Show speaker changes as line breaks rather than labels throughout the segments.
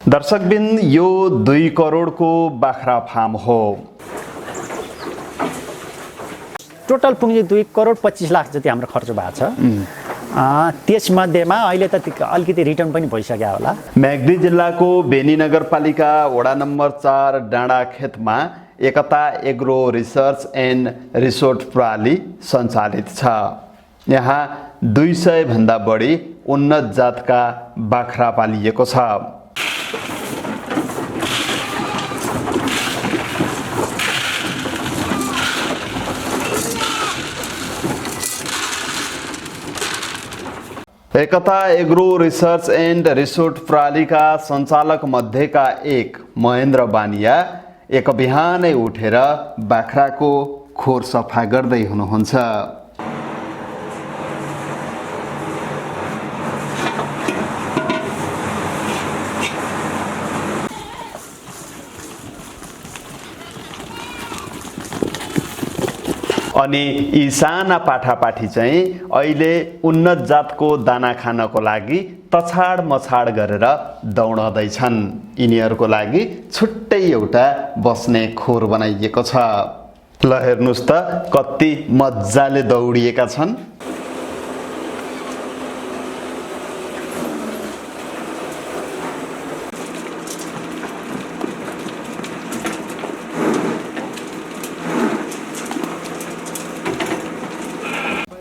दर्शकबिन यो 2 करोडको बाख्रा फार्म हो।
टोटल पुँजी 2 करोड 25 लाख जति हाम्रो खर्च भएको छ। त्यसमध्येमा अहिले त अलिकति रिटर्न पनि भइसक्यो होला।
म्याग्दी जिल्लाको बेनी नगरपालिका वडा नम्बर 4 डाँडाखेतमा Ekta agro research and resort प्रणाली सञ्चालित छ। यहाँ 200 भन्दा बढी उन्नत जातका बाख्रा पालिएको छ। एकता एग्रो रिसर्च एन्ड रिसोर्ट प्रणालीका सञ्चालक मध्येका एक महेन्द्र बानिया एक बिहानै उठेर बाख्राको खोर सफा गर्दै हुनुहुन्छ। अनि यी साना पाठापाठी चाहिँ अहिले उन्नत जातको दाना खानको लागि तछाड मछाड गरेर दौडदैछन्। यिनीहरूको लागि छुट्टै एउटा बस्ने खोर बनाइएको छ। ल हेर्नुस् त कति मजाले दौडिएका छन्।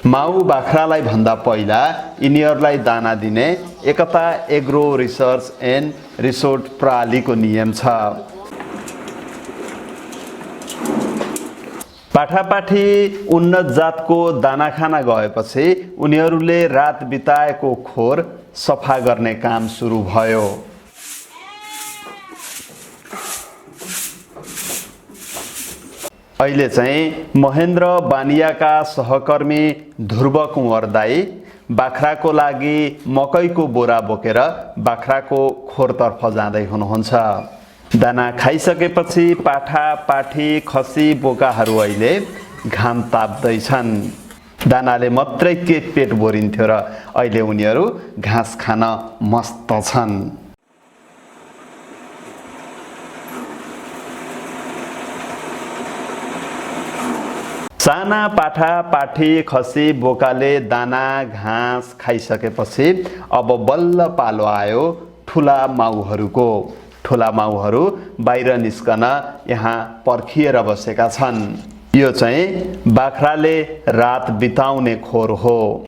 माउ बाख्रालाई भन्दा पहिला यिनीहरूलाई दाना दिने एकता एग्रो रिसर्च एन्ड रिसोर्ट प्रणालीको नियम छ। पाठापाठी उन्नत जातको दाना खाना गएपछि उनीहरूले रात बिताएको खोर सफा गर्ने काम सुरु भयो। अहिले चाहिँ महेन्द्र बानियाका सहकर्मी ध्रुव कुँवर दाई बाख्राको लागि मकैको बोरा बोकेर बाख्राको खोरतर्फ जाँदै हुनुहुन्छ। दाना खाइसकेपछि पाठा पाठी खसी बोकाहरू अहिले घाम ताप्दैछन्। दानाले मात्रै के पेट भरिन्थ्यो र अहिले उनीहरू घाँस खान मस्त छन्। साना पाठा पाठी खसी बोकाले दाना घाँस खाइसकेपछि अब बल्ल पालो आयो ठुला माउहरूको। ठुला माउहरू बाहिर निस्कन यहाँ पर्खिएर बसेका छन्। यो चाहिँ बाख्राले रात बिताउने खोर हो।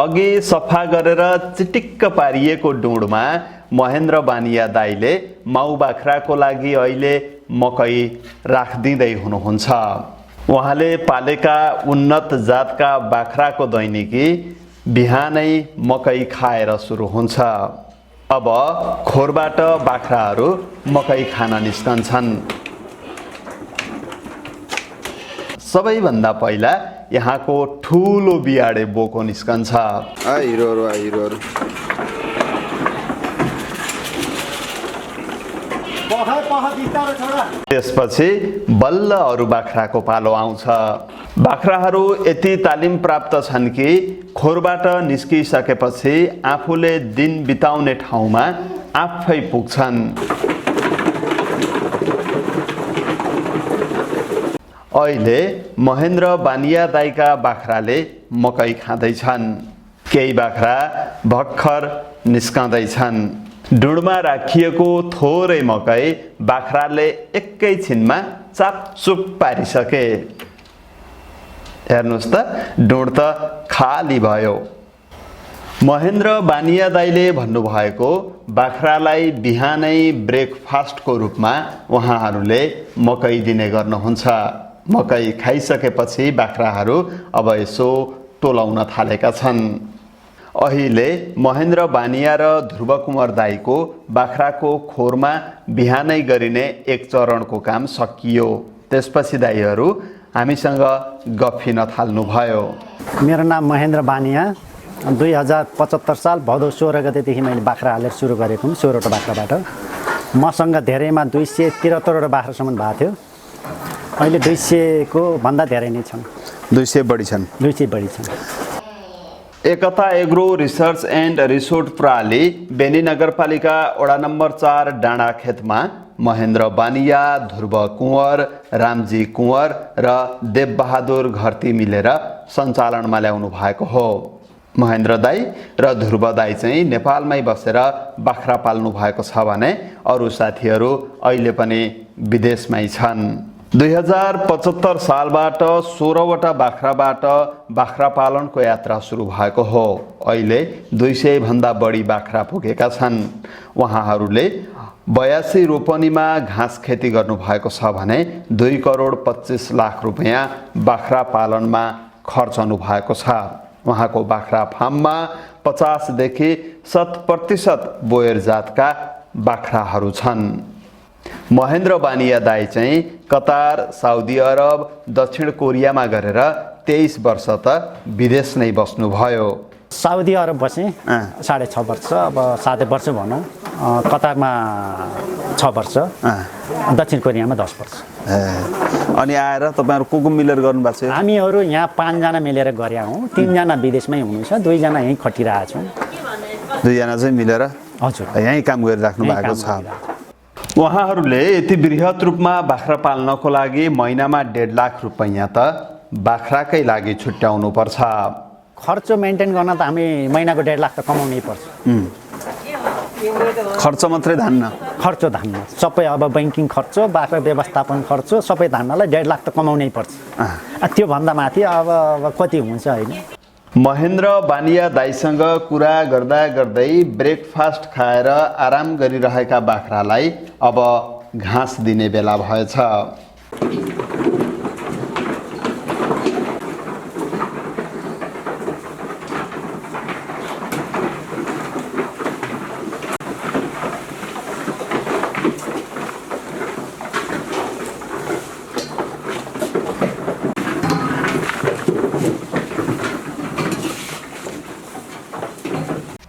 अघि सफा गरेर चिटिक्क पारिएको डुँडमा महेन्द्र बानिया दाईले माउ बाख्राको लागि अहिले मकै राखिदिँदै हुनुहुन्छ। उहाँले पालेका उन्नत जातका बाख्राको दैनिकी बिहानै मकै खाएर सुरु हुन्छ। अब खोरबाट बाख्राहरू मकै खान निस्कन्छन्। सबैभन्दा पहिला यहाँको ठुलो बियाडे बोको निस्कन्छ। त्यसपछि बल्ल अरू बाख्राको पालो आउँछ। बाख्राहरू यति तालिम प्राप्त छन् कि खोरबाट निस्किसकेपछि आफूले दिन बिताउने ठाउँमा आफै पुग्छन्। अहिले महेन्द्र बानिया दाईका बाख्राले मकै खाँदैछन्। केही बाख्रा भर्खर निस्कँदैछन्। डुँडमा राखिएको थोरै मकै बाख्राले एकैछिनमा चापचुप पारिसके। हेर्नुहोस् त डुँड त खाली भयो। महेन्द्र बानिया दाईले भन्नुभएको बाख्रालाई बिहानै ब्रेकफास्टको रूपमा उहाँहरूले मकै दिने गर्नुहुन्छ। मकै खाइसकेपछि बाख्राहरू अब यसो टोलाउन थालेका छन्। अहिले महेन्द्र बानिया र ध्रुव कुँवर दाईको बाख्राको खोरमा बिहानै गरिने एक चरणको काम सकियो। त्यसपछि दाईहरू हामीसँग गफिन थाल्नुभयो।
मेरो नाम महेन्द्र बानिया। 2075 साल भदौ 16 गतेदेखि मैले बाख्रा हालेर सुरु गरेको हुँ। 16वटा बाख्राबाट मसँग धेरैमा 273वटा बाख्रासम्म भएको थियो। अहिले 200 को भन्दा धेरै नै छन्।
200 बढी छन्।
200 बढी छन्।
एकता एग्रो रिसर्च एन्ड रिसोर्ट प्रणाली बेनी नगरपालिका वडा नम्बर 4 डाँडाखेतमा महेन्द्र बानिया, ध्रुव कुँवर, रामजी कुँवर र देवबहादुर घरती मिलेर सञ्चालनमा ल्याउनु भएको हो। महेन्द्र दाई र ध्रुव दाई चाहिँ नेपालमै बसेर बाख्रा पाल्नु भएको छ भने अरू साथीहरू अहिले पनि विदेशमै छन्। 2075 सालबाट 16वटा बाख्राबाट बाख्रा पालनको यात्रा सुरु भएको हो। अहिले 200 भन्दा बढी बाख्रा पुगेका छन्। उहाँहरूले 82 रोपनीमा घाँस खेती गर्नुभएको छ भने 2 करोड 25 लाख रुपियाँ बाख्रा पालनमा खर्चनु भएको छ। उहाँको बाख्रा फार्ममा 50 देखि 100% बोयर जातका बाख्राहरू छन्। महेन्द्र बानिया दाई चाहिँ कतार, साउदी अरब, दक्षिण कोरियामा गरेर 23 वर्ष त विदेश नै बस्नुभयो।
साउदी अरब बसेँ 6.5 वर्ष, अब 7 वर्ष भनौँ। कतारमा 6 वर्ष, दक्षिण कोरियामा 10 वर्ष।
अनि आएर तपाईँहरू को मिलेर गर्नुभएको छ?
हामीहरू यहाँ 5 जना मिलेर गरेका हौँ। 3 जना विदेशमै हुनुहुन्छ, 2 जना यहीँ खटिरहेका छौँ।
2 जना चाहिँ मिलेर
हजुर
यहीँ काम गरिराख्नु भएको छ। उहाँहरूले यति बृहत रूपमा बाख्रा पाल्नको लागि महिनामा 1.5 लाख रुपैयाँ त बाख्राकै लागि छुट्याउनु पर्छ।
खर्च मेन्टेन गर्न त हामी महिनाको 1.5 लाख त कमाउनै पर्छ।
खर्च मात्रै धान्न?
खर्च धान्न सबै, अब ब्याङ्किङ खर्च, बाख्रा व्यवस्थापन खर्च सबै धान्नलाई 1.5 लाख त कमाउनै पर्छ। त्योभन्दा माथि अब कति हुन्छ होइन।
महेन्द्र बानिया दाईसँग कुरा गर्दा गर्दै ब्रेकफास्ट खाएर आराम गरिरहेका बाख्रालाई अब घाँस दिने बेला भएछ।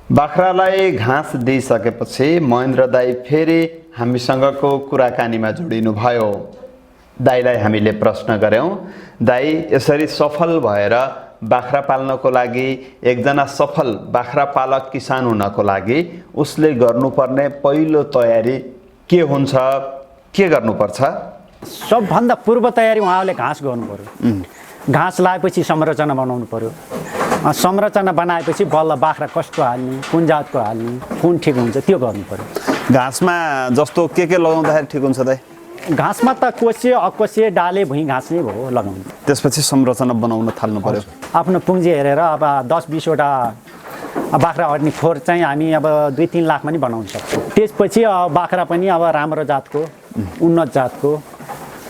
बाख्रालाई घाँस दिइसकेपछि महेन्द्र दाई फेरि हामीसँगको कुराकानीमा जोडिनु भयो। दाईलाई हामीले प्रश्न गऱ्यौँ, दाई यसरी सफल भएर बाख्रा पाल्नको लागि, एकजना सफल बाख्रा पालक किसान हुनको लागि उसले गर्नुपर्ने पहिलो तयारी के हुन्छ, के गर्नुपर्छ?
सबभन्दा पूर्व तयारी उहाँले घाँस गर्नु पर्यो। घाँस लगाएपछि संरचना बनाउनु पर्यो। संरचना बनाएपछि बल्ल बाख्रा कसको हाल्ने, कुन जातको हाल्ने, कुन ठिक हुन्छ त्यो गर्नु पर्यो।
घाँसमा जस्तो के लगाउँदाखेरि ठिक हुन्छ दाइ?
घाँसमा त कोसे, अकोसे, डाले, भुइँ घाँस नै भयो लगाउनु।
त्यसपछि संरचना बनाउन थाल्नु पर्यो।
आफ्नो पुँजी हेरेर अब 10-20 वटा बाख्रा अड्ने खोर चाहिँ हामी अब 2-3 लाखमा नि बनाउन सक्छौँ। त्यसपछि बाख्रा पनि अब राम्रो जातको, उन्नत जातको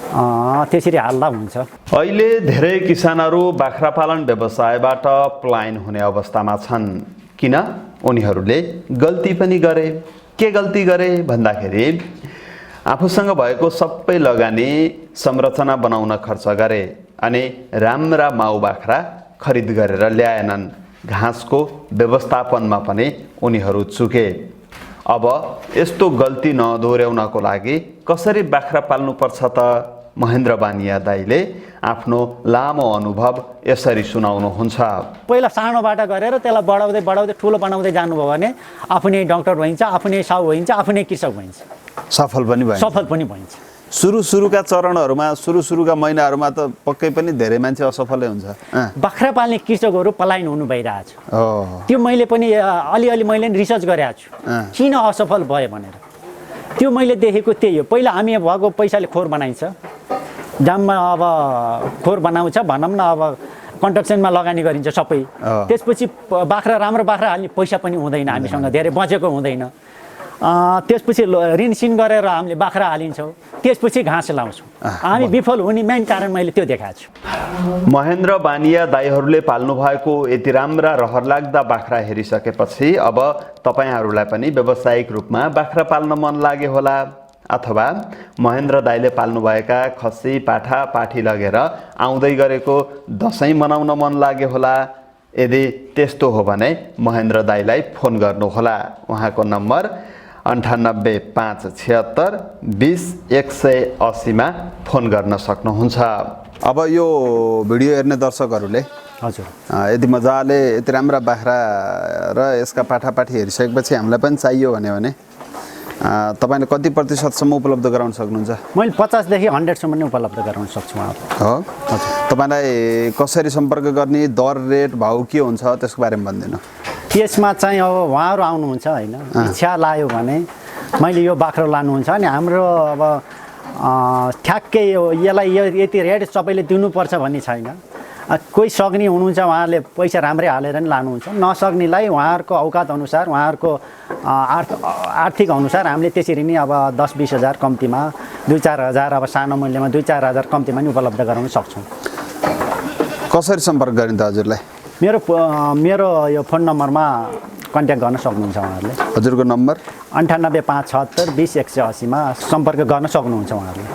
त्यसरी हाल्दा हुन्छ।
अहिले धेरै किसानहरू बाख्रा पालन व्यवसायबाट पलायन हुने अवस्थामा छन्। किन? उनीहरूले गल्ती पनि गरे। के गल्ती गरे भन्दाखेरि आफूसँग भएको सबै लगानी संरचना बनाउन खर्च गरे अनि राम्रा माउ बाख्रा खरिद गरेर ल्याएनन्। घाँसको व्यवस्थापनमा पनि उनीहरू चुके। अब यस्तो गल्ती नदोहोर्याउनको लागि कसरी बाख्रा पाल्नुपर्छ त? महेन्द्र बानिया दाईले आफ्नो लामो अनुभव यसरी सुनाउनुहुन्छ।
पहिला सानोबाट गरेर त्यसलाई बढाउँदै बढाउँदै ठुलो बनाउँदै जानुभयो भने आफ्नै डाक्टर भइन्छ, आफ्नै साउ भइन्छ, आफ्नै कृषक भइन्छ।
सफल पनि भइन्छ।
सफल पनि भइन्छ।
सुरुका चरणहरूमा, सुरुका महिनाहरूमा त पक्कै पनि धेरै मान्छे असफलै हुन्छ।
बाख्रा पाल्ने कृषकहरू पलायन हुनु भइरहेछ। त्यो मैले पनि अलिअलि मैले रिसर्च गरेको छु किन असफल भयो भनेर। त्यो मैले देखेको त्यही हो। पहिला हामी भएको पैसाले खोर बनाइन्छ, जाममा अब खोर बनाउँछ भनौँ न, अब कन्स्ट्रक्सनमा लगानी गरिन्छ सबै। त्यसपछि बाख्रा, राम्रो बाख्रा हाल्ने पैसा पनि हुँदैन हामीसँग, धेरै बचेको हुँदैन। त्यसपछि ऋणसिन गरेर हामीले बाख्रा हालिन्छौँ, त्यसपछि घाँस लाउँछौँ। हामी विफल हुने मेन कारण मैले त्यो देखाएको छु।
महेन्द्र बानिया दाईहरूले पाल्नु भएको यति राम्रा रहरलाग्दा बाख्रा हेरिसकेपछि अब तपाईँहरूलाई पनि व्यावसायिक रूपमा बाख्रा पाल्न मन लाग्यो होला, अथवा महेन्द्र दाईले पाल्नुभएका खसी, पाठा, पाठी लगेर आउँदै गरेको दसैँ मनाउन मन लाग्यो होला। यदि त्यस्तो हो भने महेन्द्र दाईलाई फोन गर्नुहोला। उहाँको नम्बर 9857620180 मा फोन गर्न सक्नुहुन्छ। अब यो भिडियो हेर्ने दर्शकहरूले
हजुर
यदि मजाले यति राम्रा बाख्रा र यसका पाठापाठी हेरिसकेपछि हामीलाई पनि चाहियो भने तपाईँले कति प्रतिशतसम्म उपलब्ध गराउन सक्नुहुन्छ?
मैले 50 देखि 100 सम्म नै उपलब्ध गराउन सक्छु उहाँलाई।
हो तपाईँलाई कसरी सम्पर्क गर्ने, दर रेट भाउ के हुन्छ त्यसको बारेमा भनिदिनु।
त्यसमा चाहिँ अब उहाँहरू आउनुहुन्छ होइन, इच्छा लाग्यो भने मैले यो बाख्रा लानुहुन्छ अनि हाम्रो अब ठ्याक्कै यसलाई यति रेट सबैले दिनुपर्छ भन्ने छैन। कोही सक्ने हुनुहुन्छ उहाँहरूले पैसा राम्रै हालेर नि लानुहुन्छ, नसक्नेलाई उहाँहरूको औकात अनुसार उहाँहरूको आर्थिक अनुसार हामीले त्यसरी नै अब 10-20 हजार कम्तीमा 2-4 हजार अब सानो मूल्यमा 2-4 हजार कम्तीमा नि उपलब्ध गराउन सक्छौँ।
कसरी सम्पर्क गर्ने त हजुरलाई?
मेरो यो फोन नम्बरमा कन्ट्याक्ट गर्न सक्नुहुन्छ उहाँहरूले।
हजुरको नम्बर
98 576 20 180 मा सम्पर्क गर्न सक्नुहुन्छ उहाँहरूले।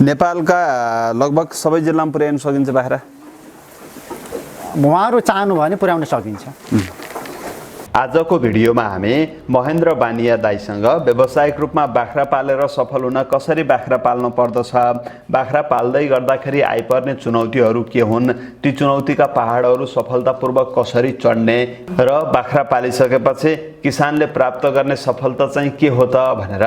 नेपालका लगभग सबै जिल्लामा पुर्याउन सकिन्छ बाख्रा?
उहाँहरू चाहनु भने पुर्याउन सकिन्छ।
आजको भिडियोमा हामी महेन्द्र बानिया दाइसँग व्यावसायिक रूपमा बाख्रा पालेर सफल हुन कसरी बाख्रा पाल्नु पर्दछ, बाख्रा पाल्दै गर्दाखेरि आइपर्ने चुनौतीहरू के हुन्, ती चुनौतीका पहाडहरू सफलतापूर्वक कसरी चढ्ने र बाख्रा पालिसकेपछि किसानले प्राप्त गर्ने सफलता चाहिँ के हो त भनेर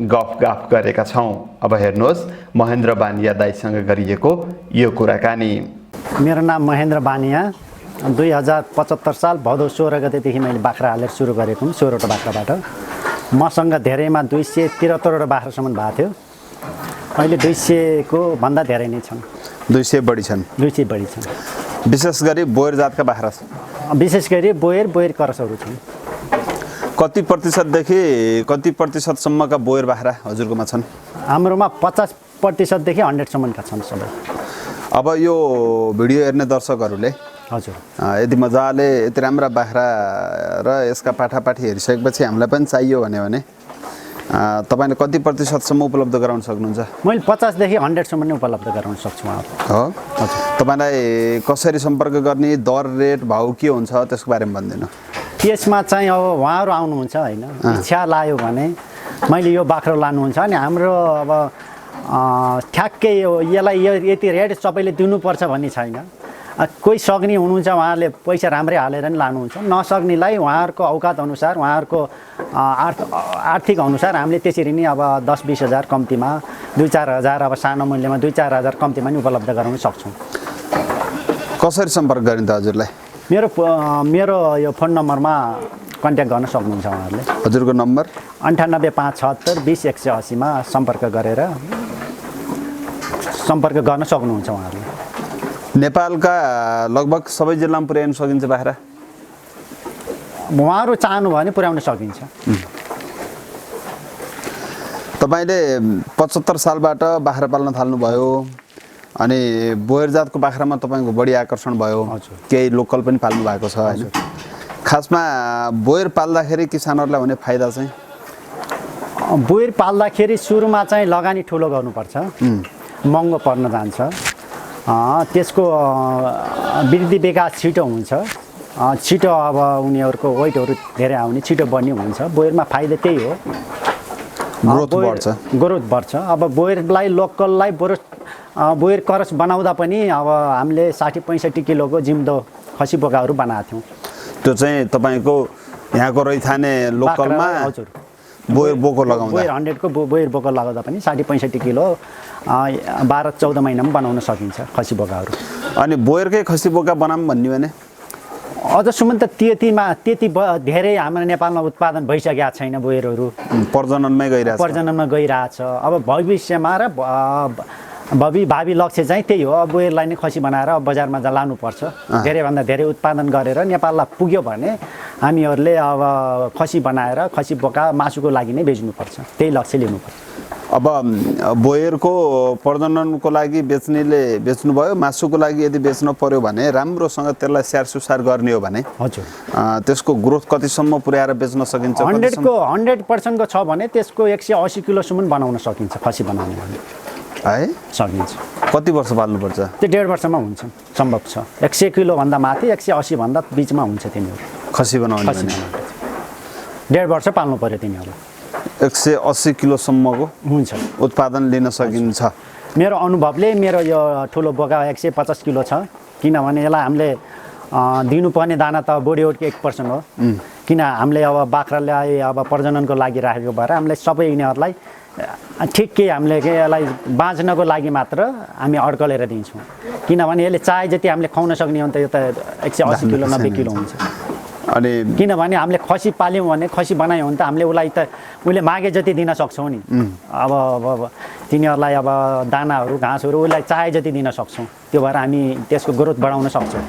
गफ गरेका छौँ। अब हेर्नुहोस् महेन्द्र बानिया दाइसँग गरिएको यो कुराकानी।
मेरो नाम महेन्द्र बानिया। 2075 साल भदौ 16 गतेदेखि मैले बाख्रा हालेर सुरु गरेको हुँ, 16वटा बाख्राबाट। मसँग धेरैमा 273वटा बाख्रासम्म भएको थियो। अहिले 200को भन्दा धेरै नै छन्।
200 बढी छन्।
200 बढी छन्।
विशेष गरी बोयर जातका बाख्रा?
विशेष गरी बोयर करसहरू छन्।
कति प्रतिशतसम्मका बोयर बाख्रा हजुरकोमा छन्?
हाम्रोमा 50% देखि 100 सम्मका छन् सबै।
अब यो भिडियो हेर्ने दर्शकहरूले
हजुर
यदि मजाले यति राम्रा बाख्रा र यसका पाठापाठी हेरिसकेपछि हामीलाई पनि चाहियो भने तपाईँले कति प्रतिशतसम्म उपलब्ध गराउन सक्नुहुन्छ?
मैले 50 देखि 100 सम्म नै उपलब्ध गराउन सक्छु उहाँलाई।
हो हजुर तपाईँलाई कसरी सम्पर्क गर्ने, दर रेट भाउ के हुन्छ त्यसको बारेमा भनिदिनु।
त्यसमा चाहिँ अब उहाँहरू आउनुहुन्छ होइन, इच्छा लाग्यो भने मैले यो बाख्रा लानुहुन्छ अनि हाम्रो अब ठ्याक्कै यसलाई यति रेट सबैले दिनुपर्छ भन्ने छैन। कोही सक्ने हुनुहुन्छ उहाँहरूले पैसा राम्रै हालेर नि लानुहुन्छ, नसक्नेलाई उहाँहरूको औकात अनुसार उहाँहरूको आर्थिक अनुसार हामीले त्यसरी नै अब 10-20 हजार कम्तीमा 2-4 हजार अब सानो मूल्यमा 2-4 हजार कम्तीमा नि उपलब्ध गराउन सक्छौँ।
कसरी सम्पर्क गर्ने त हजुरलाई?
मेरो यो फोन नम्बरमा कन्ट्याक्ट गर्न सक्नुहुन्छ उहाँहरूले।
हजुरको नम्बर
98 576 20 180 मा सम्पर्क गर्न सक्नुहुन्छ उहाँहरूले।
नेपालका लगभग सबै जिल्लामा पुर्याउन सकिन्छ बाख्रा?
उहाँहरू चाहनु भने पुर्याउन सकिन्छ।
तपाईँले 75 सालबाट बाख्रा पाल्न थाल्नुभयो अनि बोयर जातको बाख्रामा तपाईँको बढी आकर्षण भयो। केही लोकल पनि पाल्नु भएको छ होइन? खासमा बोयर पाल्दाखेरि किसानहरूलाई हुने फाइदा चाहिँ?
बोयर पाल्दाखेरि सुरुमा चाहिँ लगानी ठुलो गर्नुपर्छ, महँगो पर्न जान्छ, त्यसको वृद्धि विकास छिटो हुन्छ, छिटो अब उनीहरूको वेटहरू धेरै आउने, छिटो बढ्ने हुन्छ। बोयरमा फाइदा त्यही हो, ग्रोथ बढ्छ। अब बोयरलाई लोकललाई बोयर करस बनाउँदा पनि अब हामीले 60-65 किलोको जिम्दो खसी बोकाहरू बनाएको थियौँ।
त्यो चाहिँ तपाईँको यहाँको रैथाने लोकलमा
हजुर
बोयर बोको लगाउँदा,
बोयर 100 को बोयर बोको लगाउँदा पनि 60-65 किलो 12-14 महिनामा बनाउन सकिन्छ खसी बोकाहरू।
अनि बोयरकै खसी बोका बनाऊँ भन्ने भने
अझसम्म त त्यति धेरै हाम्रो नेपालमा उत्पादन भइसकेको छैन। बोयरहरू
प्रजननमा
गइरहेछ। अब भविष्यमा र भावी लक्ष्य चाहिँ त्यही हो, अब बोयरलाई नै खसी बनाएर बजारमा लानुपर्छ। धेरैभन्दा धेरै उत्पादन गरेर नेपाललाई पुग्यो भने हामीहरूले अब खसी बनाएर खसी बोका मासुको लागि नै बेच्नुपर्छ, त्यही लक्ष्य लिनुपर्छ।
अब बोयरको प्रजननको लागि बेच्नुभयो, मासुको लागि यदि बेच्न पर्यो भने राम्रोसँग त्यसलाई स्याहार सुसार गर्ने हो भने
हजुर
त्यसको ग्रोथ कतिसम्म पुर्याएर बेच्न सकिन्छ?
100% छ भने त्यसको 180 किलोसम्म बनाउन सकिन्छ। खसी बनाउने भने
है
सकिन्छ।
कति वर्ष पाल्नुपर्छ?
त्यो 1.5 वर्षमा हुन्छ, सम्भव छ। 100 किलोभन्दा माथि 180 भन्दा बिचमा हुन्छ तिनीहरू।
खसी बनाउने
1.5 वर्ष पाल्नु पर्यो तिनीहरू।
180 किलोसम्मको
हुन्छ
उत्पादन लिन सकिन्छ।
मेरो अनुभवले मेरो यो ठुलो बोका 150 किलो छ, किनभने यसलाई हामीले दिनुपर्ने दाना त बडी वेटको 1% हो। किन हामीले अब बाख्रालाई अब प्रजननको लागि राखेको भएर हामीले सबै यिनीहरूलाई ठिकै हामीले यसलाई बाँच्नको लागि मात्र हामी अड्कलेर दिन्छौँ। किनभने यसले चाहे जति हामीले खुवाउन सक्ने हो भने त यो त 180 किलो 90 किलो हुन्छ।
अनि
किनभने हामीले खसी पाल्यौँ भने खसी बनायौँ भने त हामीले उसलाई त उसले मागे जति दिन सक्छौँ नि। अब तिनीहरूलाई अब दानाहरू घाँसहरू उसलाई चाहे जति दिन सक्छौँ। त्यो भएर हामी त्यसको ग्रोथ बढाउन सक्छौँ।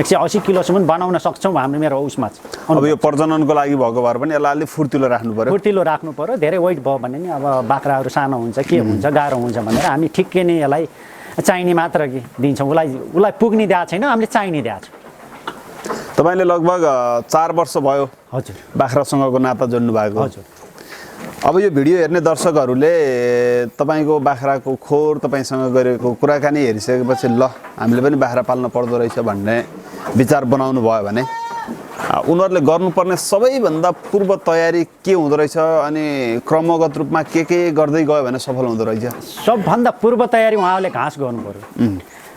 180 किलोसम्म बनाउन सक्छौँ हाम्रो मेरो उसमा।
अब यो प्रजननको लागि भएको भएर पनि यसलाई अलिक फुर्तिलो राख्नु पर्यो।
फुर्तिलो राख्नु पर्यो। धेरै वेट भयो भने नि अब बाख्राहरू सानो हुन्छ के हुन्छ गाह्रो हुन्छ भनेर हामी ठिक्कै नै यसलाई चाहिने मात्र दिन्छौँ। उसलाई पुग्ने दिएको छैन, हामीले चाहिने दिएको छ।
तपाईँले लगभग 4 वर्ष भयो
हजुर
बाख्रासँगको नाता जोड्नु भएको।
हजुर।
अब यो भिडियो हेर्ने दर्शकहरूले तपाईँको बाख्राको खोर तपाईँसँग गरेको कुराकानी हेरिसकेपछि ल हामीले पनि बाख्रा पाल्न पर्दो रहेछ भन्ने विचार बनाउनु भयो भने उनीहरूले गर्नुपर्ने सबैभन्दा पूर्व तयारी के हुँदो रहेछ अनि क्रमगत रूपमा के गर्दै गयो भने सफल हुँदो रहेछ?
सबभन्दा पूर्व तयारी उहाँले घाँस गर्नु पर्यो।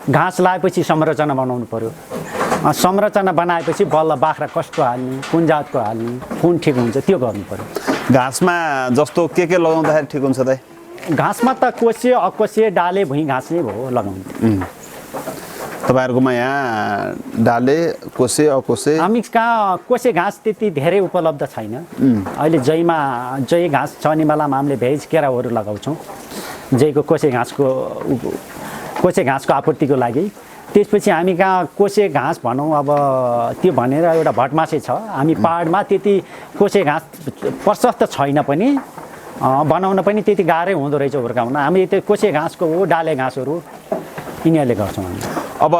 घाँस लगाएपछि संरचना बनाउनु पर्यो। संरचना बनाएपछि बल्ल बाख्रा कस्तो हाल्ने, कुन जातको हाल्ने, कुन ठिक हुन्छ त्यो गर्नु पर्यो।
घाँसमा जस्तो के लगाउँदाखेरि ठिक हुन्छ त?
घाँसमा त कोसे अकोसे डाले भुइँ घाँस नै भयो लगाउने।
तपाईँहरूकोमा यहाँ डाले कोसे अकोसे?
हामी कहाँ कोसे घाँस त्यति धेरै उपलब्ध छैन। अहिले जय घाँस छने बेलामा हामीले भेज केराहरू लगाउँछौँ जयको कोसे घाँसको आपूर्तिको लागि। त्यसपछि हामी कहाँ कोसे घाँस भनौँ अब त्यो भनेर एउटा भटमासे छ। हामी पाहाडमा त्यति कोसे घाँस प्रशस्त छैन पनि, बनाउन पनि त्यति गाह्रै हुँदो रहेछ हुर्काउन। हामी त्यो कोसे घाँसको हो डाले घाँसहरू यिनीहरूले गर्छौँ हामी।
अब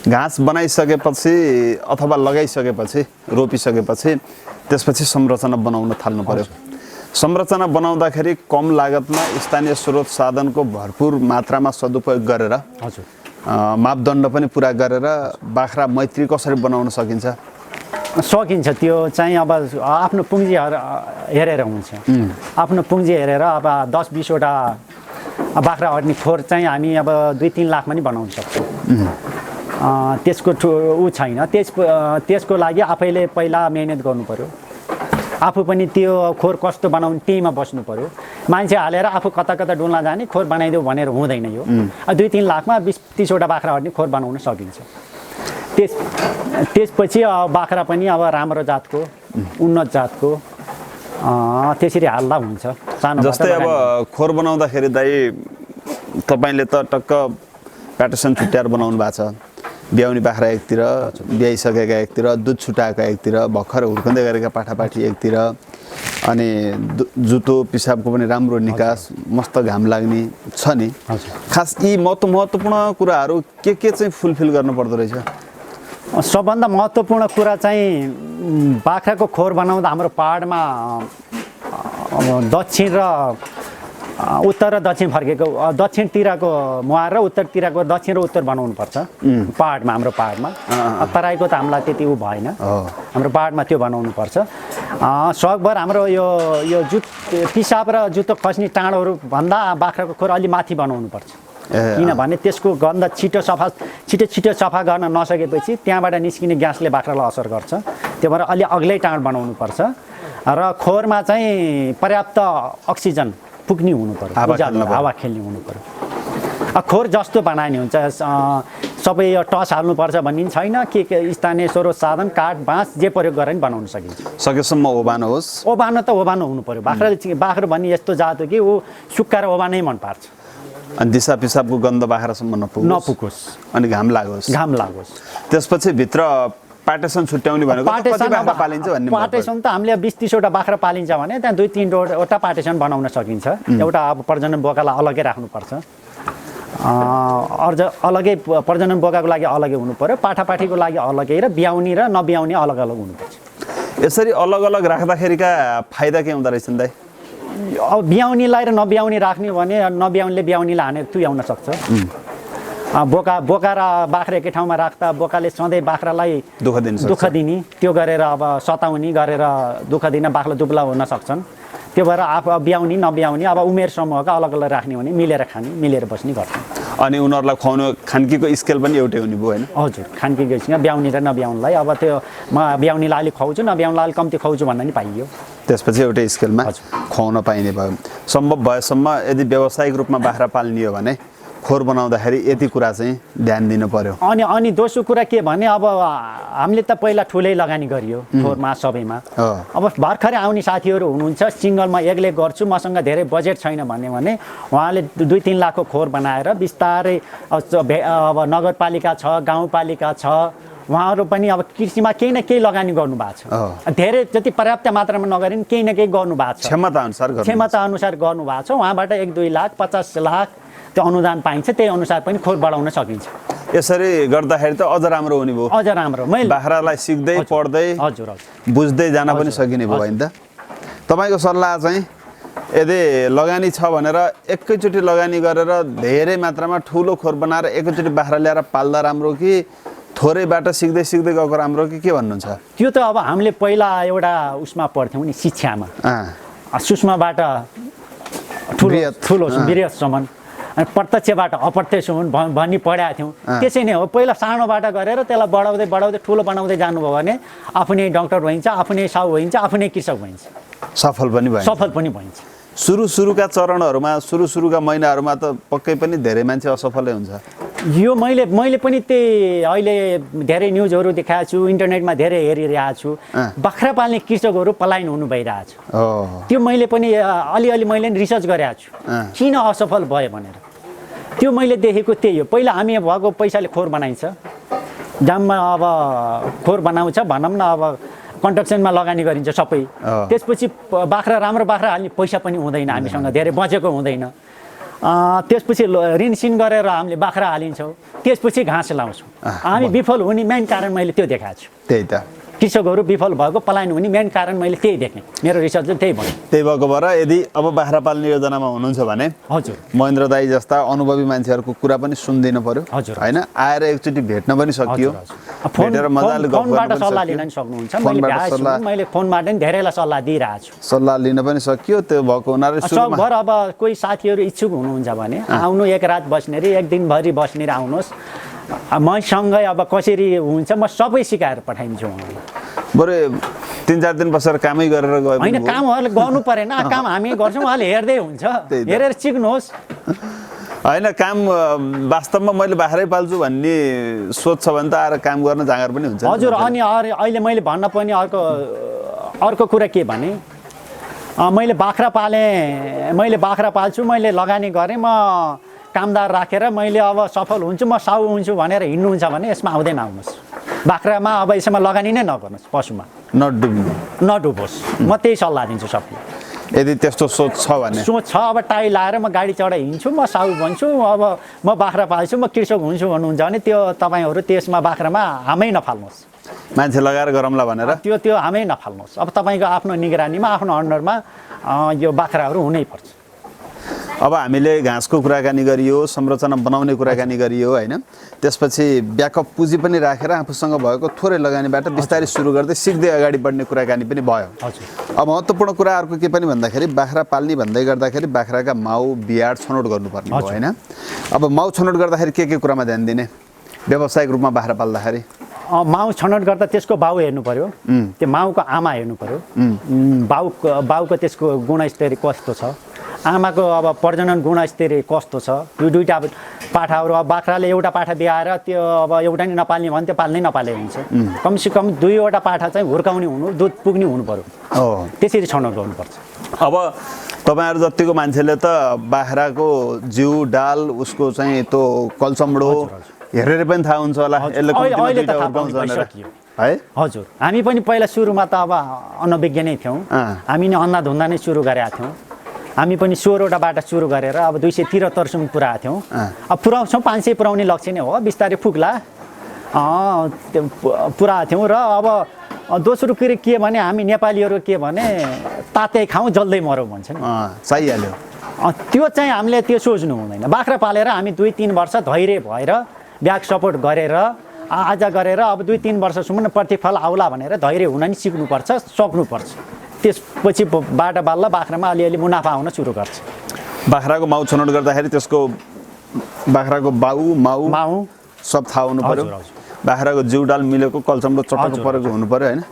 घाँस बनाइसकेपछि अथवा लगाइसकेपछि रोपिसकेपछि त्यसपछि संरचना बनाउन थाल्नु पर्यो। संरचना बनाउँदाखेरि कम लागतमा स्थानीय स्रोत साधनको भरपुर मात्रामा सदुपयोग गरेर
हजुर
मापदण्ड पनि पुरा गरेर बाख्रा मैत्री कसरी बनाउन सकिन्छ?
सकिन्छ। त्यो चाहिँ अब आफ्नो पुँजी हेरेर हुन्छ। आफ्नो पुँजी हेरेर अब 10-20 वटा बाख्रा अड्ने खोर चाहिँ हामी अब 2-3 लाखमा नि बनाउन सक्छौँ। त्यसको ऊ छैन। त्यसको लागि आफैले पहिला मेहनत गर्नु पर्यो। आफू पनि त्यो खोर कस्तो बनाउने त्यहीमा बस्नु पर्यो। मान्छे हालेर आफू कता डुल्न जाने खोर बनाइदेऊ भनेर हुँदैन। यो 2-3 लाखमा 20-30 वटा बाख्रा अड्ने खोर बनाउन सकिन्छ। त्यसपछि बाख्रा पनि अब राम्रो जातको उन्नत जातको त्यसरी हाल्दा हुन्छ। सानो
जस्तै अब खोर बनाउँदाखेरि दाइ तपाईँले त टक्क प्याटर्सन छुट्याएर बनाउनु भएको छ। ब्याउने बाख्रा एकतिर, ब्याइसकेका एकतिर, दुध छुटाएका एकतिर, भर्खर हुर्कँदै गरेका पाठापाठी एकतिर, अनि जुतो पिसाबको पनि राम्रो निकास, मस्त घाम लाग्ने छ नि। खास यी महत्त्वपूर्ण कुराहरू के चाहिँ फुलफिल गर्नुपर्दो रहेछ?
सबभन्दा महत्त्वपूर्ण कुरा चाहिँ बाख्राको खोर बनाउँदा हाम्रो पाहाडमा दक्षिण र उत्तर र दक्षिण फर्केको दक्षिणतिरको मुहार र उत्तरतिरको दक्षिण र उत्तर बनाउनुपर्छ पाहाडमा। हाम्रो पाहाडमा तराईको त हामीलाई त्यति ऊ भएन। हाम्रो पाहाडमा त्यो बनाउनुपर्छ। सकभर हाम्रो यो पिसाब र जुत्तो खस्ने टाँडोहरू भन्दा बाख्राको खोर अलि माथि बनाउनुपर्छ। किनभने त्यसको गन्ध छिटो सफा गर्न नसकेपछि त्यहाँबाट निस्किने ग्यासले बाख्रालाई असर गर्छ। त्यो भएर अलि अग्लै टाँड बनाउनुपर्छ र खोरमा चाहिँ पर्याप्त अक्सिजन पुग्ने हुनु पर्यो, हावा खेल्ने हुनु पर्यो। खोर जस्तो बनाइने हुन्छ सबै टस हाल्नुपर्छ भन्ने छैन। के स्थानीय स्रोत साधन काठ बाँस जे प्रयोग गरेर पनि बनाउन सकिन्छ।
सकेसम्म ओभानो होस्।
ओभानो त ओभानो हुनु पर्यो। बाख्रा भन्ने यस्तो जात हो कि ऊ सुक्खा र ओभानै मन पार्छ।
अनि दिसा पिसाबको गन्ध बाख्रासम्म
नपुगोस्
अनि घाम लागोस्। त्यसपछि भित्र पार्टेसन छुट्याउने भनेको कति बाख्रा पालिन्छ भन्ने?
पार्टेसन त हामीले 20-30 वटा बाख्रा पालिन्छ भने त्यहाँ 2-3 वटा पार्टेसन बनाउन सकिन्छ। एउटा अब प्रजनन बोकालाई अलग्गै राख्नुपर्छ। अलग्गै प्रजनन बोकाको लागि अलग्गै हुनु पर्यो, पाठापाठीको लागि अलग्गै र ब्याउने र नब्याउने अलग अलग हुनुपर्छ।
यसरी अलग अलग राख्दाखेरिका फाइदा के हुँदो रहेछन् दाइ?
अब ब्याउनीलाई र नब्याउने राख्ने भने नब्याउनेले ब्याउनीलाई हानेर तुयाउन सक्छ। बोका र बाख्रा एकै ठाउँमा राख्दा बोकाले सधैँ बाख्रालाई दुःख दिने, त्यो गरेर अब सताउने गरेर दुःख दिन बाख्रा दुब्ला हुन सक्छन्। त्यो भएर आफू ब्याउने नब्याउने अब उमेर समूहका अलग अलग राख्ने भने मिलेर खाने मिलेर बस्ने गर्छन्।
अनि उनीहरूलाई खुवाउनु खानकीको स्केल पनि एउटै हुने भयो होइन?
हजुर, खानकी गइसँग ब्याउने र नब्याउनलाई अब त्यो म ब्याउनेलाई अलिक खुवाउँछु नब्याउनलाई अलिक कम्ती खुवाउँछु भन्न नि पाइयो।
त्यसपछि एउटै स्केलमा खुवाउन पाइने भयो। सम्भव भएसम्म यदि व्यावसायिक रूपमा बाख्रा पाल्ने हो भने खोर बनाउँदाखेरि यति कुरा चाहिँ ध्यान दिनु पर्यो।
अनि दोस्रो कुरा के भने अब हामीले त पहिला ठुलै लगानी गरियो खोरमा सबैमा। अब भर्खरै आउने साथीहरू हुनुहुन्छ सिङ्गलमा एक्लै गर्छु मसँग धेरै बजेट छैन भने उहाँले 2-3 लाखको खोर बनाएर बिस्तारै अब नगरपालिका छ गाउँपालिका छ उहाँहरू पनि अब कृषिमा केही न केही लगानी गर्नुभएको छ। धेरै जति पर्याप्त मात्रामा नगरे पनि केही न केही गर्नुभएको छ। क्षमता अनुसार गर्नुभएको छ। उहाँबाट 1-2 लाख 50 लाख त्यो अनुदान पाइन्छ, त्यही अनुसार पनि खोर बढाउन सकिन्छ।
यसरी गर्दाखेरि त अझ राम्रो हुने भयो।
अझ राम्रो। मैले
बाख्रालाई सिक्दै पढ्दै
हजुर
बुझ्दै जान पनि सकिने भयो होइन त? तपाईँको सल्लाह चाहिँ यदि लगानी छ भनेर एकैचोटि लगानी गरेर धेरै मात्रामा ठुलो खोर बनाएर एकैचोटि बाख्रा ल्याएर पाल्दा राम्रो कि थोरैबाट सिक्दै सिक्दै गएको राम्रो कि के भन्नुहुन्छ?
त्यो त अब हामीले पहिला एउटा उसमा पढ्थ्यौँ नि शिक्षामा, सुषमाबाट ठुलो वृहतसम्म अनि प्रत्यक्षबाट अप्रत्यक्षसम्म भनी पढाएको थियौँ। त्यसै नै हो, पहिला सानोबाट गरेर त्यसलाई बढाउँदै बढाउँदै ठुलो बनाउँदै जानुभयो भने आफ्नै डक्टर भइन्छ, आफ्नै साहु भइन्छ, आफ्नै कृषक भइन्छ,
सफल पनि
भइन्छ।
सुरुका चरणहरूमा सुरुका महिनाहरूमा त पक्कै पनि धेरै मान्छे असफलै हुन्छ।
यो मैले पनि त्यही अहिले धेरै न्युजहरू देखाएको छु, इन्टरनेटमा धेरै हेरिरहेको छु। बाख्रा पाल्ने कृषकहरू पलायन हुनु भइरहेको छ। त्यो मैले पनि अलिअलि मैले रिसर्च गरेको छु किन असफल भयो भनेर। त्यो मैले देखेको त्यही हो। पहिला हामी भएको पैसाले खोर बनाइन्छ, दाममा अब खोर बनाउँछ भनौँ न, अब कन्स्ट्रक्सनमा लगानी गरिन्छ सबै। त्यसपछि राम्रो बाख्रा हाल्ने पैसा पनि हुँदैन हामीसँग, धेरै बचेको हुँदैन। त्यसपछि ऋणसिन गरेर हामीले बाख्रा हालिन्छौँ, त्यसपछि घाँस लाउँछौँ। हामी विफल हुने मेन कारण मैले त्यो देखाएको छु।
त्यही त
कृषकहरू विफल भएको पलायन हुने मेन कारण मैले त्यही देखेँ। मेरो रिसर्चले त्यही भन्यो।
त्यही भएको भएर यदि अब बाख्रा पाल्ने योजनामा हुनुहुन्छ भने
हजुर
महेन्द्र दाई जस्ता अनुभवी मान्छेहरूको कुरा पनि सुनिदिनु पर्यो होइन? आएर एकचोटि भेट्न पनि सकियो, भेटेर मजाले
फोनबाट सल्लाह लिन पनि सक्नुहुन्छ। मैले फोनबाट पनि धेरैलाई सल्लाह दिइरहेको छु।
सल्लाह लिन पनि सकियो। त्यो भएको हुनाले
सकभर अब कोही साथीहरू इच्छुक हुनुहुन्छ भने आउनु, एक रात बस्ने रे एक दिनभरि बस्ने रे आउनुहोस्। मसँगै अब कसरी हुन्छ म सबै सिकाएर पठाइदिन्छु उहाँलाई।
बरु 3-4 दिन बसेर कामै गरेर गयो
होइन, कामहरूले गर्नु परेन, काम हामी गर्छौँ, उहाँले हेर्दै हुन्छ, हेरेर सिक्नुहोस्।
होइन, काम वास्तवमा मैले बाख्रै पाल्छु भन्ने सोच छ भने त आएर काम गर्न जाँगर पनि हुन्छ।
हजुर। अनि अहिले मैले भन्न पर्ने अर्को कुरा के भने, मैले बाख्रा पाल्छु, मैले लगानी गरेँ, म कामदार राखेर मैले अब सफल हुन्छु, म साउ हुन्छु भनेर हिँड्नुहुन्छ भने यसमा आउँदैन आउनुहोस्। बाख्रामा अब यसमा लगानी नै नगर्नुहोस्, पशुमा नडुबोस्। म त्यही सल्लाह दिन्छु सबैलाई।
यदि त्यस्तो सोच छ भने
अब टाई लाएर म गाडी चढाइ हिँड्छु, म साउ भन्छु, अब म बाख्रा पाल्छु, म कृषक हुन्छु भन्नुहुन्छ भने त्यो तपाईँहरू त्यसमा बाख्रामा हामै नफाल्नुहोस्।
मान्छे लगाएर गरौँला भनेर
त्यो हामै नफाल्नुहोस्। अब तपाईँको आफ्नो निगरानीमा आफ्नो अन्डरमा यो बाख्राहरू हुनैपर्छ।
अब हामीले घाँसको कुराकानी गरियो, संरचना बनाउने कुराकानी गरियो होइन? त्यसपछि ब्याकअप पुँजी पनि राखेर आफूसँग भएको थोरै लगानीबाट बिस्तारै सुरु गर्दै सिक्दै अगाडि बढ्ने कुराकानी पनि भयो। अब महत्त्वपूर्ण कुरा अर्को के पनि भन्दाखेरि बाख्रा पाल्ने भन्दै गर्दाखेरि बाख्राका माउ बियाड छनौट गर्नुपर्ने हो होइन? अब माउ छनौट गर्दाखेरि के कुरामा ध्यान दिने व्यावसायिक रूपमा बाख्रा पाल्दाखेरि?
माउ छनौट गर्दा त्यसको बाउ हेर्नु पर्यो, त्यो माउको आमा हेर्नु पर्यो, बाउको त्यसको गुणस्तर कस्तो छ, आमाको अब प्रजनन गुणस्तर कस्तो छ। यो दुईवटा पाठाहरू, अब बाख्राले एउटा पाठा बिहाएर त्यो अब एउटा नि नपाल्ने भने त्यो पाल्नै नपाले हुन्छ। कमसेकम 2वटा पाठा चाहिँ हुर्काउने हुनु, दुध पुग्ने हुनु पर्यो, त्यसरी छनौट गर्नुपर्छ।
अब तपाईँहरू जतिको मान्छेले त बाख्राको जिउ डाल उसको चाहिँ त्यो कल्चम्डो हेरेर पनि थाहा हुन्छ होला
अहिले त थाहा पाउन सकियो
है?
हजुर। हामी पनि पहिला सुरुमा त अब अनभिज्ञ नै थियौँ, हामी नै अन्धाधुन्दा नै सुरु गरेका थियौँ। हामी पनि 16वटा बाटा सुरु गरेर अब 273सम्म पुऱ्याएको थियौँ। अब पुऱ्याउँछौँ, 500 पुऱ्याउने लक्ष्य नै हो, बिस्तारै पुग्ला त्यो पुऱ्याएको थियौँ। र अब दोस्रो कुरो के भने हामी नेपालीहरू के भने तातै खाउँ जल्दै मरौँ भन्छ नि,
चाहिहाल्यो।
त्यो चाहिँ हामीले त्यो सोच्नु हुँदैन। बाख्रा पालेर हामी 2-3 वर्ष धैर्य भएर ब्याक सपोर्ट गरेर आज गरेर अब 2-3 वर्षसम्म प्रतिफल आउला भनेर धैर्य हुन नि सिक्नुपर्छ, सक्नुपर्छ। त्यसपछि बाटा बाल्ला बाख्रामा अलिअलि मुनाफा आउन सुरु गर्छ।
बाख्राको माउ छनौट गर्दाखेरि त्यसको बाख्राको बाउ माउ
माउ
सब थाहा हुनु पर्यो
हजुर, हजुर।
बाख्राको जिउडाल मिलेको कल्चम्डो चटक्क
हजुर,
परेको हुनु पर्यो होइन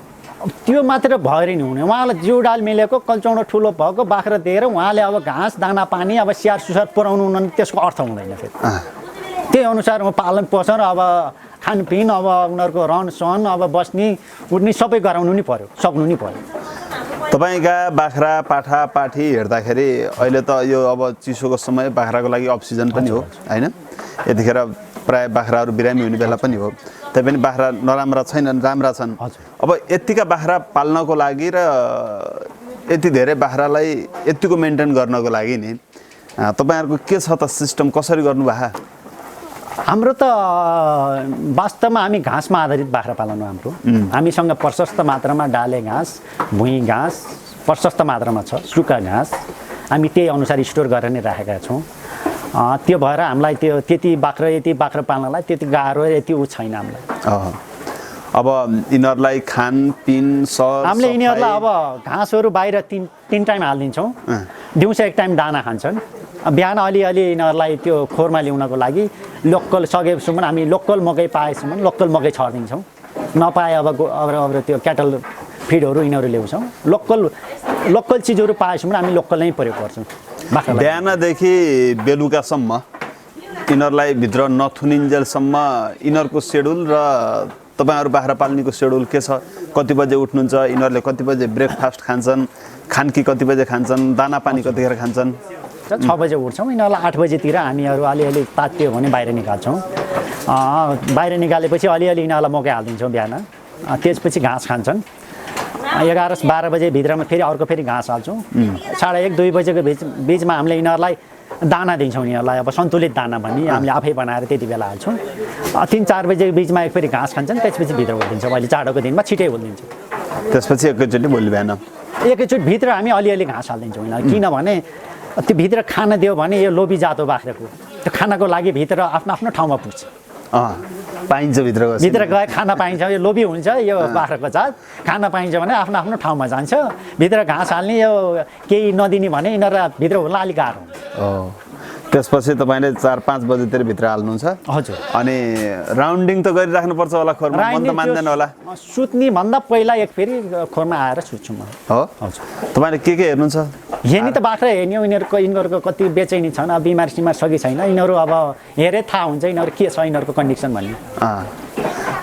त्यो मात्र भएर नि हुने उहाँलाई जिउडाल मिलेको कल्चौँडो ठुलो भएको बाख्रा दिएर उहाँले अब घाँस दाना पानी अब स्याहार सुसार पुऱ्याउनु हुनु त्यसको अर्थ हुँदैन फेरि त्यही अनुसार पालन पोषण अब खानपिन अब उनीहरूको रहन सहन अब बस्ने उठ्ने सबै गराउनु नि पर्यो सक्नु नि पर्यो
तपाईँका बाख्रा पाठा पाठी हेर्दाखेरि अहिले त यो अब चिसोको समय बाख्राको लागि अफ सिजन पनि हो होइन यतिखेर प्राय बाख्राहरू बिरामी हुने बेला पनि हो तैपनि बाख्रा नराम्रा छैनन् राम्रा छन् अब यतिका बाख्रा पाल्नको लागि र यति धेरै बाख्रालाई यतिको मेन्टेन गर्नको लागि नि तपाईँहरूको के छ त सिस्टम कसरी गर्नुभयो
हाम्रो त वास्तवमा हामी घाँसमा आधारित बाख्रा पालन हो हाम्रो हामीसँग प्रशस्त मात्रामा डाले घाँस भुइँ घाँस प्रशस्त मात्रामा छ सुक्खा घाँस हामी त्यही अनुसार स्टोर गरेर नै राखेका छौँ त्यो भएर हामीलाई त्यो यति बाख्रा पाल्नलाई त्यति गाह्रो यति ऊ छैन हामीलाई
अब यिनीहरूलाई खानपिन
हामीले यिनीहरूलाई अब घाँसहरू बाहिर तिन टाइम हालिदिन्छौँ दिउँसो एक टाइम दाना खान्छन् बिहान अलिअलि यिनीहरूलाई त्यो खोरमा ल्याउनको लागि लोकल सकेसम्म हामी लोकल मकै पाएसम्म लोकल मकै छरिदिन्छौँ नपाए अब त्यो क्याटल फिडहरू यिनीहरू ल्याउँछौँ लोकल चिजहरू पाएसम्म हामी लोकल नै प्रयोग गर्छौँ
बिहानदेखि बेलुकासम्म यिनीहरूलाई भित्र नथुनिन्जेलसम्म यिनीहरूको सेड्युल र तपाईँहरू बाख्रा पाल्नेको सेड्युल के छ कति बजे उठ्नुहुन्छ यिनीहरूले कति बजे ब्रेकफास्ट खान्छन् खानकी कति बजे खान्छन् दाना पानी कतिखेर खान्छन्
6 बजे उठ्छौँ यिनीहरूलाई 8 बजेतिर हामीहरू अलिअलि तात्यो भने बाहिर निकाल्छौँ बाहिर निकालेपछि अलिअलि यिनीहरूलाई मकै हालिदिन्छौँ बिहान त्यसपछि घाँस खान्छन् 11-12 बजे भित्रमा फेरि अर्को फेरि घाँस हाल्छौँ 1:30-2 बजेको बिचमा हामीले यिनीहरूलाई दाना दिन्छौँ यिनीहरूलाई अब सन्तुलित दाना भन्ने हामीले आफै बनाएर त्यति बेला हाल्छौँ 3-4 बजेको बिचमा एक फेरि घाँस खान्छन् त्यसपछि भित्र उल्दिन्छौँ अहिले जाडोको दिनमा छिटै उल्दिन्छौँ
त्यसपछि एकैचोटि भोलि बिहान
एकैचोटि भित्र हामी अलिअलि घाँस हालिदिन्छौँ यिनीहरूलाई किनभने त्यो भित्र खान दियो भने यो लोभी जात हो बाख्राको त्यो खानको लागि भित्र आफ्नो आफ्नो ठाउँमा पुग्छ
पाइन्छ
भित्र गए खाना पाइन्छ यो लोभी हुन्छ यो बाख्राको जात खाना पाइन्छ भने आफ्नो आफ्नो ठाउँमा जान्छ भित्र घाँस हाल्ने यो केही नदिने भने यिनीहरू भित्र हुन अलिक गाह्रो हुन्छ
त्यसपछि तपाईँले 4-5 बजेतिर भित्र हाल्नुहुन्छ
हजुर
अनि राउन्डिङ त गरिराख्नुपर्छ होला खोरमा मन त मान्दैन होला
सुत्ने भन्दा पहिला एक फेरि खोरमा आएर सुत्छु म
हो
हजुर
तपाईँले के हेर्नुहुन्छ
हेर्ने त बाख्रा हेर्ने यिनीहरूको कति बेचैनी छन् अब बिमार सिमार सकी छैन यिनीहरू अब हेरे थाहा हुन्छ यिनीहरू के छ यिनीहरूको कन्डिसन भन्ने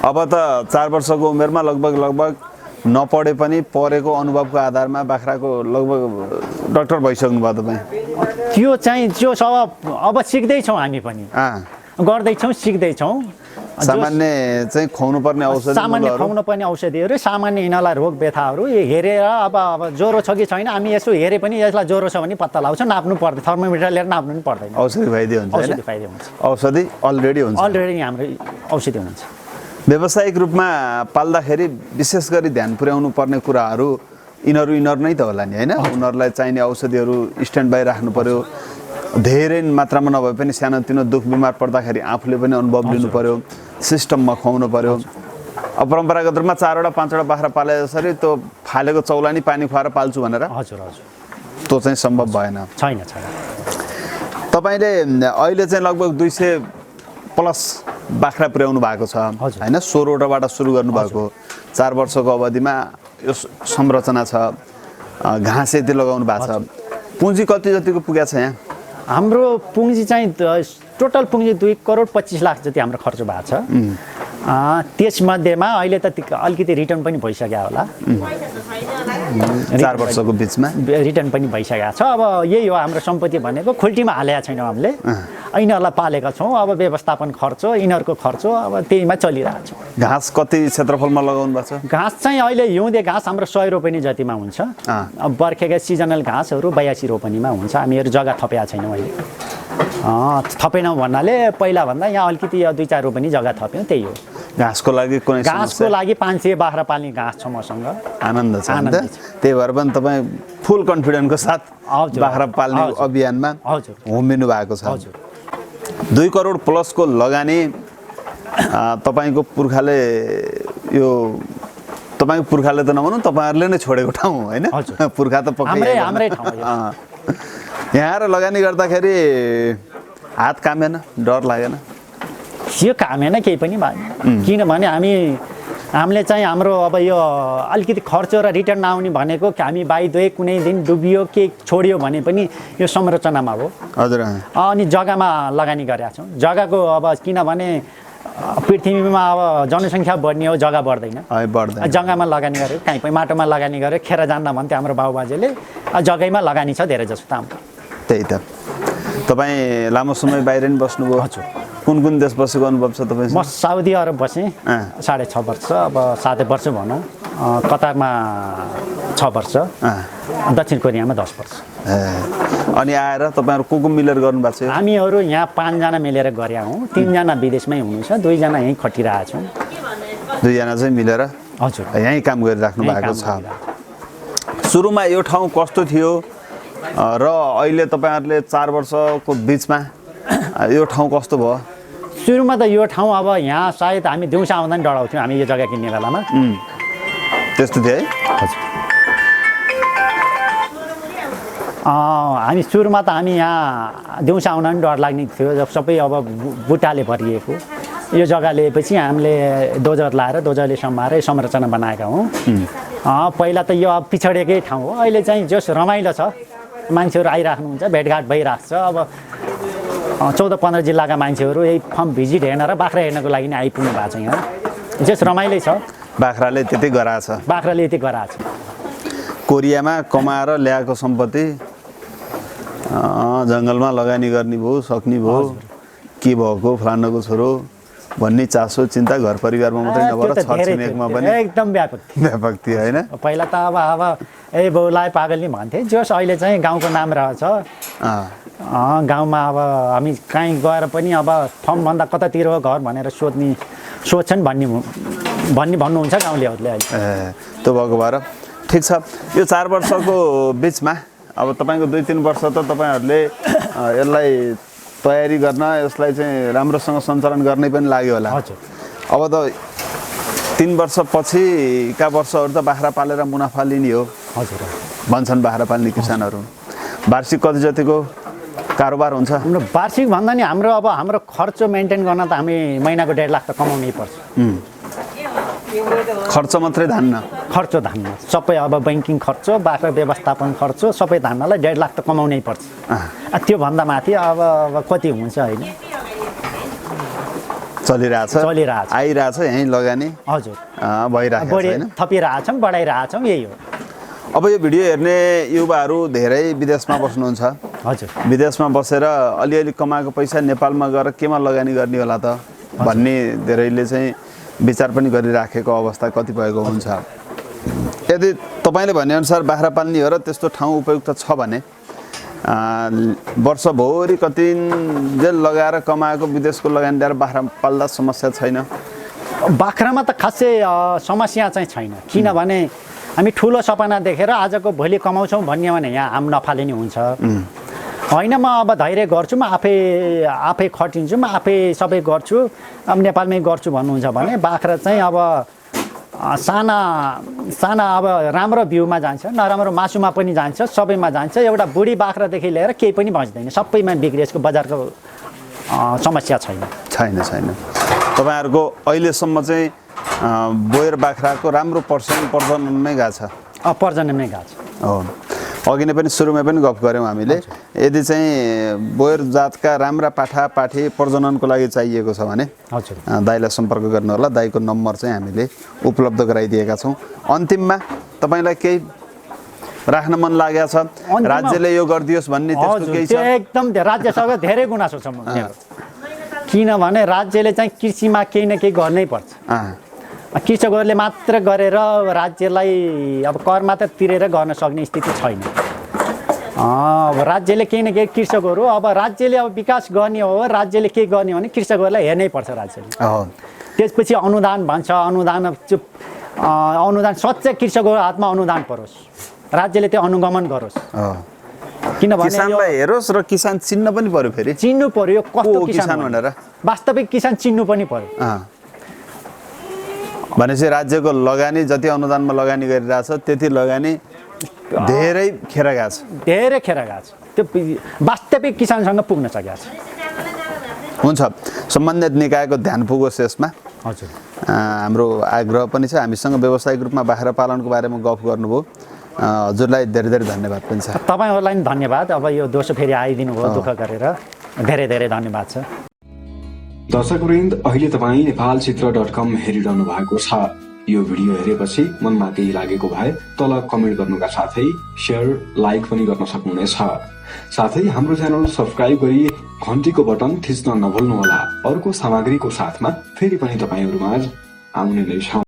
अब त 4 वर्षको उमेरमा लगभग नपढे पनि पढेको अनुभवको आधारमा बाख्राको लगभग डाक्टर भइसक्नु भयो तपाईँ
त्यो चाहिँ जो अब सिक्दैछौँ हामी पनि गर्दैछौँ सिक्दैछौँ
सामान्य चाहिँ खुवाउनु पर्ने औषधि
सामान्य खुवाउनु पर्ने औषधिहरू सामान्य यिनीहरूलाई रोग व्यथाहरू हेरेर अब ज्वरो छ कि छैन हामी यसो हेरे पनि यसलाई ज्वरो छ भने पत्ता लगाउँछ नाप्नु पर्दैन थर्मोमिटर लिएर नाप्नु पनि पर्दैन
औषधि खुवाइदियो हुन्छ
औषधि खुवाइदियो हुन्छ
औषधि अलरेडी हुन्छ
अलरेडी हाम्रो औषधि हुन्छ
व्यावसायिक रूपमा पाल्दाखेरि विशेष गरी ध्यान पुर्याउनु पर्ने कुराहरू यिनीहरू नै त होला नि होइन उनीहरूलाई चाहिने औषधिहरू स्ट्यान्ड बाई राख्नु पर्यो धेरै मात्रामा नभए पनि सानोतिनो दुख बिमार पर्दाखेरि आफूले पनि अनुभव लिनु पर्यो सिस्टममा खुवाउनु पर्यो अब परम्परागत रूपमा 4-5 बाख्रा पाले जसरी त्यो फालेको चौलानी पानी खुवाएर पाल्छु भनेर
हजुर
त्यो चाहिँ सम्भव भएन
छैन
तपाईँले अहिले चाहिँ लगभग 200 प्लस बाख्रा पुर्याउनु भएको छ होइन 16वटाबाट सुरु गर्नुभएको 4 वर्षको अवधिमा यो संरचना छ घाँस यति लगाउनु भएको छ पुँजी कति जतिको पुगेको छ यहाँ
हाम्रो पुँजी चाहिँ टोटल पुँजी 2,25 लाख जति हाम्रो खर्च भएको छ त्यसमध्येमा अहिले त अलिकति रिटर्न पनि भइसक्यो होला
4 वर्षको बिचमा
रिटर्न पनि भइसकेको छ अब यही हो हाम्रो सम्पत्ति भनेको खुल्टीमा हालेका छैनौँ हामीले यिनीहरूलाई पालेका छौँ अब व्यवस्थापन खर्च यिनीहरूको खर्च अब त्यहीमा चलिरहेको छ
घाँस कति क्षेत्रफलमा लगाउनु भएको छ
घाँस चाहिँ अहिले हिउँदे घाँस हाम्रो 100 रोपनी जतिमा हुन्छ अब बर्खेका सिजनल घाँसहरू 82 रोपनीमा हुन्छ हामीहरू जग्गा थपेका छैनौँ अहिले थपेनौँ भन्नाले पहिलाभन्दा यहाँ अलिकति 2-4 रोपनी जग्गा थप्यौँ त्यही हो
घाँसको लागि कुनै
घाँसको लागि 500 बाख्रा पाल्ने घाँस छ मसँग
आनन्द छ त्यही भएर पनि तपाईँ फुल कन्फिडेन्टको साथ बाख्रा पाल्ने अभियानमा होमिनु भएको छ 2 करोड प्लसको लगानी तपाईँको पुर्खाले यो तपाईँको पुर्खाले त नभनौँ तपाईँहरूले नै छोडेको ठाउँ होइन पुर्खा त पक्कै
हाम्रै ठाउँ
यहाँ लगानी गर्दाखेरि हात कामेन, डर लागेन?
यो कामेन केही पनि भएन। किनभने हामीले चाहिँ हाम्रो अब यो अलिकति खर्च र रिटर्न नआउने भनेको हामी बाइदे कुनै दिन डुबियो के छोडियो भने पनि यो संरचनामा हो।
हजुर।
अनि जग्गामा लगानी गरेका छौँ। जग्गाको अब किनभने पृथ्वीमा अब जनसङ्ख्या बढ्ने हो, जग्गा बढ्दैन। जग्गामा लगानी गर्यो, कहीँ पनि माटोमा लगानी गर्यो, खेर जान्न भन्थ्यो हाम्रो बाबुबाजेले। जग्गैमा लगानी छ धेरै जसो त हाम्रो।
त्यही त। तपाईँ लामो समय बाहिर नि बस्नुभयो?
हजुर।
कुन कुन देश बसेको अनुभव छ तपाईँ?
म साउदी अरब बसेँ 6.5 वर्ष, अब 7 वर्ष भनौँ। कतारमा 6 वर्ष, दक्षिण कोरियामा 10 वर्ष।
अनि आएर तपाईँहरू को मिलेर गर्नुभएको छ?
हामीहरू यहाँ 5 जना मिलेर गरे हौँ। 3 जना विदेशमै हुनुहुन्छ, 2 जना यहीँ खटिरहेका छौँ।
2 जना चाहिँ मिलेर
हजुर
यहीँ काम गरिराख्नु भएको छ। सुरुमा यो ठाउँ कस्तो थियो र अहिले तपाईँहरूले 4 वर्षको बिचमा यो ठाउँ कस्तो भयो?
सुरुमा त यो ठाउँ अब यहाँ सायद हामी दिउँसो आउँदा नि डराउँथ्यौँ हामी यो जग्गा किन्ने बेलामा।
त्यस्तो थियो है?
हजुर। हामी सुरुमा त हामी यहाँ दिउँसो आउन पनि डर लाग्ने थियो। जब सबै अब बुट्टाले भरिएको यो जग्गा लिएपछि हामीले डोजर लाएर डोजरले समाएर संरचना बनाएका हौँ। पहिला त यो अब पिछडेकै ठाउँ हो। अहिले चाहिँ जस रमाइलो छ, मान्छेहरू आइराख्नुहुन्छ, भेटघाट भइरहेको छ। अब 14-15 जिल्लाका मान्छेहरू यही फर्म भिजिट हेर्न र बाख्रा हेर्नको लागि नै आइपुग्नु भएको छ यहाँ। जस रमाइलो छ।
बाख्राले त्यति गराछ।
बाख्राले यति गराछ।
कोरियामा कमाएर ल्याएको सम्पत्ति जङ्गलमा लगानी गर्ने भयो, सक्ने भयो, के भएको फलानाको छोरो भन्ने चासो चिन्ता घर परिवारमा मात्रै नभएर छरछिमेकमा पनि
एकदम
व्यापक थियो होइन?
पहिला त अब ए बाउलाई पागल नि भन्थे। जस अहिले चाहिँ गाउँको नाम रहेछ। गाउँमा अब हामी कहीँ गएर पनि अब फर्मभन्दा कतातिर हो घर भनेर सोध्छन् भन्नुहुन्छ गाउँलेहरूले अहिले।
त्यो भएको भएर ठिक छ। यो 4 वर्षको बिचमा अब तपाईँको 2-3 वर्ष त तपाईँहरूले यसलाई तयारी गर्न, यसलाई चाहिँ राम्रोसँग सञ्चालन गर्ने पनि लाग्यो होला।
हजुर।
अब त 3 वर्षपछिका वर्षहरू त बाख्रा पालेर मुनाफा लिने हो।
हजुर।
भन्छन् बाख्रा पाल्ने किसानहरू। वार्षिक कति जतिको कारोबार हुन्छ?
वार्षिक भन्दा नि हाम्रो खर्च मेन्टेन गर्न त हामी महिनाको 1.5 लाख त कमाउनै पर्छ।
खर्च मात्रै धान्न?
खर्च धान्न सबै। अब ब्याङ्किङ खर्च, बाख्रा व्यवस्थापन खर्च सबै धान्नलाई 1.5 लाख त कमाउनै पर्छ। त्योभन्दा माथि अब कति हुन्छ होइन?
चलिरहेछ, आइरहेछ यहीँ लगानी।
हजुर।
भइरहेको छ होइन?
थपिरहेछौँ, बढाइरहेछौँ, यही हो।
अब यो भिडियो हेर्ने युवाहरू धेरै विदेशमा बस्नुहुन्छ।
हजुर।
विदेशमा बसेर अलिअलि कमाएको पैसा नेपालमा गएर केमा लगानी गर्ने होला त भन्ने धेरैले चाहिँ विचार पनि गरिराखेको अवस्था कतिपयको हुन्छ। यदि तपाईँले भनेअनुसार बाख्रा पाल्ने हो र त्यस्तो ठाउँ उपयुक्त छ भने वर्षभरि कति जेल लगाएर कमाएको विदेशको लगानी ल्याएर बाख्रा पाल्दा समस्या छैन?
बाख्रामा त खासै समस्या चाहिँ छैन। किनभने हामी ठुलो सपना देखेर आजको भोलि कमाउँछौँ भन्ने भने यहाँ हाम नफाले नि हुन्छ होइन। म अब धैर्य गर्छु, म आफै खटिन्छु, म आफै सबै गर्छु, अब नेपालमै गर्छु भन्नुहुन्छ भने बाख्रा चाहिँ अब साना अब राम्रो बिउमा जान्छ, नराम्रो मासुमा पनि जान्छ, सबैमा जान्छ। एउटा बुढी बाख्रादेखि लिएर केही पनि बच्दैन, सबैमा बिक्री। यसको बजारको समस्या छैन।
तपाईँहरूको अहिलेसम्म चाहिँ बोयर बाख्राको राम्रो प्रजननमै गएको छ?
प्रजननमै गएको छ।
हो। अघि नै पनि सुरुमै पनि गफ गऱ्यौँ हामीले। यदि चाहिँ बोयर जातका राम्रा पाठी प्रजननको लागि चाहिएको छ भने
हजुर
दाइलाई सम्पर्क गर्नु होला। दाइको नम्बर चाहिँ हामीले उपलब्ध गराइदिएका छौँ। अन्तिममा तपाईँलाई केही राख्न मन लागेको छ, राज्यले यो गरिदियोस् भन्ने त्यस्तो केही छ?
एकदम राज्यसँग धेरै गुनासो छ मेरो। किनभने राज्यले चाहिँ कृषिमा केही न केही गर्नै पर्छ। कृषकहरूले मात्र गरेर राज्यलाई अब कर मात्र तिरेर गर्न सक्ने स्थिति छैन। राज्यले केही न केही कृषकहरू अब राज्यले अब विकास गर्ने हो, राज्यले के गर्ने हो भने कृषकहरूलाई हेर्नै पर्छ राज्यले। त्यसपछि अनुदान भन्छ, अनुदान सच्चै कृषकहरूको हातमा अनुदान परोस्, राज्यले त्यो अनुगमन गरोस्। किनभने
किसानलाई हेरोस् र किसान चिन्न पनि पर्यो। फेरि
चिन्नु पर्यो कस्तो
किसान भनेर।
वास्तविक किसान चिन्नु पनि पर्यो।
भनेपछि राज्यको लगानी जति अनुदानमा लगानी गरिरहेछ त्यति लगानी धेरै खेर गएको छ।
त्यो वास्तविक किसानसँग पुग्न सकेको छ।
हुन्छ, सम्बन्धित निकायको ध्यान पुगोस् यसमा।
हजुर,
हाम्रो आग्रह पनि छ। हामीसँग व्यावसायिक रूपमा बाख्रा पालनको बारेमा गफ गर्नुभयो। हजुरलाई धेरै धेरै धन्यवाद पनि छ।
तपाईँहरूलाई पनि धन्यवाद। अब यो दोस्रो फेरि आइदिनु भयो दुःख गरेर, धेरै धेरै धन्यवाद छ।
दर्शकवृन्द, अहिले तपाईँ नेपालचित्र.com हेरिरहनु भएको छ। यो भिडियो हेरेपछि मनमा केही लागेको भए तल कमेन्ट गर्नुका साथै शेयर, लाइक पनि गर्न सक्नुहुनेछ। साथै हाम्रो च्यानल सब्स्क्राइब गरी घन्टीको बटन थिच्न नभुल्नुहोला। अर्को सामग्रीको साथमा फेरि पनि तपाईँहरूमाझ आउने नै छौं।